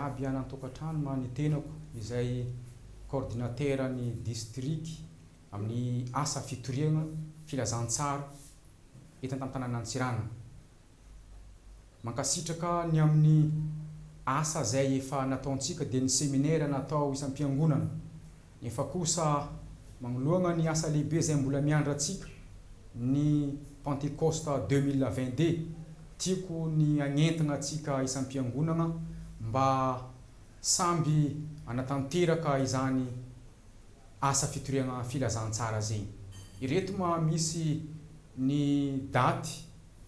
jiaby anatokatrano ma ny tenako izay coordinateur ny district amin'ny asa fitoriana filazantsara eto an-tanàna Antsirana. Mankasitraka ny amin'ny asa zay efa nataontsika dia ny séminaire natao isam-piangonana. Nefa kosa magnoloana ny asa lehibe zay mbola miandratsika ny Pentecoste 2022 tiako ny agnentana atsika isam-piangonana mba samby anatanteraka izany asa fitoriana filazantsara zegny. Ireto ma misy ny daty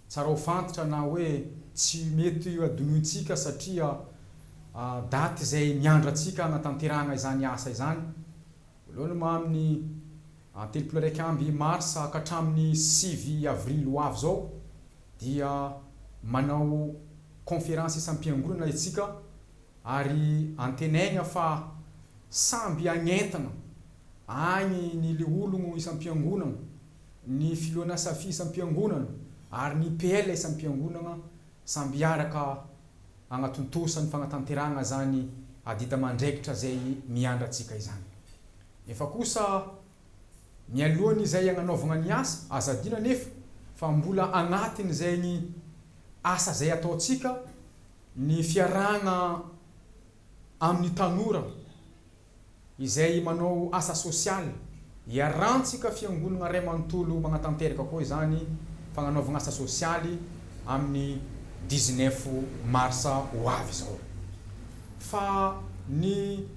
tsara ho fantatra na hoe tsy mety adinointsika satria daty zay miandratsika anatanterana izany asa izany. Voalohany ma amin'ny 31 mars ka hatramin'ny 6 avril ho avy zao dia manao conférence isam-piangonana itsika ary antenaigna fa samby agnentana agny ny le ologno isam-piangonana, ny filoana safi isam-piangonana ary ny PL isam-piangonana samby araka agnatontosany fagnatanterana zany adita mandraikitra zay miandratsika izany. Efa kosa mialohan'ny zay agnanaovana ny asa azadina nefa fa mbola agnatin' zay ny asa zay ataotsika ny fiaragna amin'ny tanora izay manao asa sosialy. Iarantsika fiangonana Ray Manontolo magnatanteraka koa izany fagnanaovana asa sosialy amin'ny 19 mars ho avy zao. Fa ny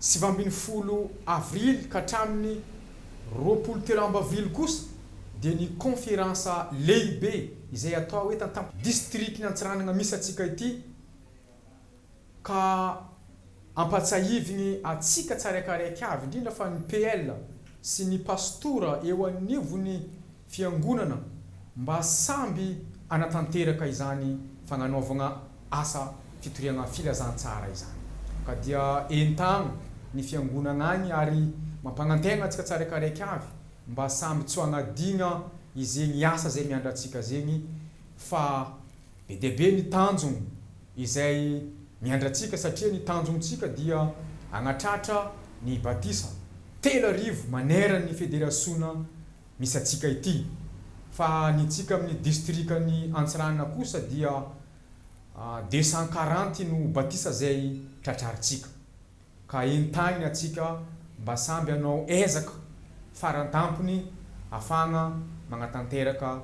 20 avril ka hatramin'ny 23 avril kosa dia ny conférence lehibe izay atao eto district ny Antsiranana misy atsika ity ka ampatsahivigny atsika tsarakaraiky avy indrindra fa ny PL sy ny pastora eo anivony fiangonana mba samby anatanteraka izany fagnanaovana asa fitoriana filazantsara izany. Ka dia entagna ny fiangonana agny ary mampanantegna atsika tsarakaraiky avy mba samby tsy agnadigna izegny asa zay miandratsika zegny fa be dia be ny tanjony izay miandratsika satria ny tanjontsika dia agnatratra ny batisa 3 manera ny federasiona misy atsika ity. Fa ny tsika amin'ny district ny Antsirana kosa dia 240 no batisa zay tratraritsika. Ka entagny atsika mba samby anao ezaka farantampony afagna magnatanteraka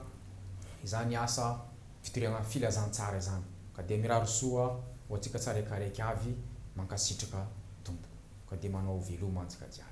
izany asa fitoriana filazantsara izany. Ka dia miraro soa ho atsika tsarakaraiky avy mankasitraka tompo. Ka dia manao veloma antsika jiaby.